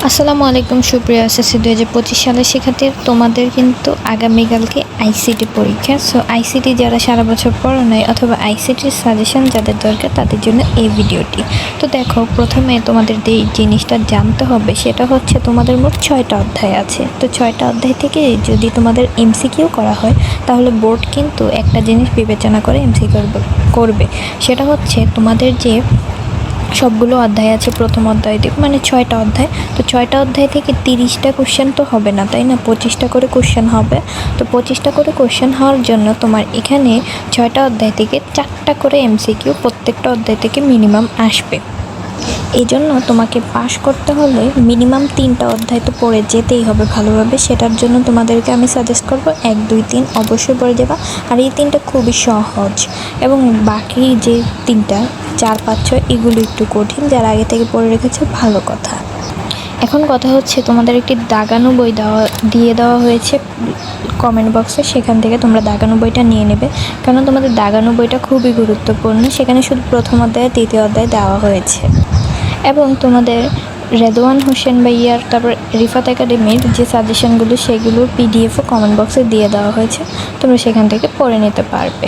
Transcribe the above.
আসসালামু আলাইকুম সুপ্রিয় এসএসসি 2025 সালের শিক্ষার্থী, তোমাদের কিন্তু আগামীকালকে আইসিটি পরীক্ষা। সো আইসিটি যারা সারা বছর পড়ো নাই অথবা আইসিটির সাজেশন যাদের দরকার তাদের জন্য এই ভিডিওটি। তো দেখো, প্রথমে তোমাদের যে জিনিসটা জানতে হবে সেটা হচ্ছে তোমাদের মোট 6টা অধ্যায় আছে। তো 6টা অধ্যায় থেকে যদি তোমাদের এমসিকিউ করা হয় তাহলে বোর্ড কিন্তু একটা জিনিস বিবেচনা করে এমসিকিউ করবে, সেটা হচ্ছে তোমাদের যে সবগুলো অধ্যায় আছে প্রথম অধ্যায় থেকে, মানে 6টা অধ্যায়। তো 6টা অধ্যায় থেকে 30টা কোশ্চেন তো হবে না, তাই না? 25টা করে কোশ্চেন হবে। তো 25টা করে কোশ্চেন হওয়ার জন্য তোমার এখানে 6টা অধ্যায় থেকে 4টা করে এমসিকিউ প্রত্যেকটা অধ্যায় থেকে মিনিমাম আসবে। এই জন্য তোমাকে পাস করতে হলে মিনিমাম 3টা অধ্যায় তো পড়ে যেতেই হবে ভালোভাবে। সেটার জন্য তোমাদেরকে আমি সাজেস্ট করবো 1, 2, 3 অবশ্যই পড়ে যাবা। আর এই 3টা খুবই সহজ, এবং বাকি যে 3টা 4, 5, 6 এগুলো একটু কঠিন। যারা আগে থেকে পড়ে রেখেছে ভালো কথা। এখন কথা হচ্ছে, তোমাদের একটি দাগানো বই দিয়ে দেওয়া হয়েছে কমেন্ট বক্সে, সেখান থেকে তোমরা দাগানো বইটা নিয়ে নেবে, কারণ তোমাদের দাগানো বইটা খুবই গুরুত্বপূর্ণ। সেখানে শুধু প্রথম অধ্যায় 3য় অধ্যায় দেওয়া হয়েছে, এবং তোমাদের রেদওয়ান হোসেন ভাইয়ার তারপর রিফাত একাডেমির যে সাজেশনগুলো সেগুলোর পিডিএফও কমেন্ট বক্সে দিয়ে দেওয়া হয়েছে, তোমরা সেখান থেকে পড়ে নিতে পারবে।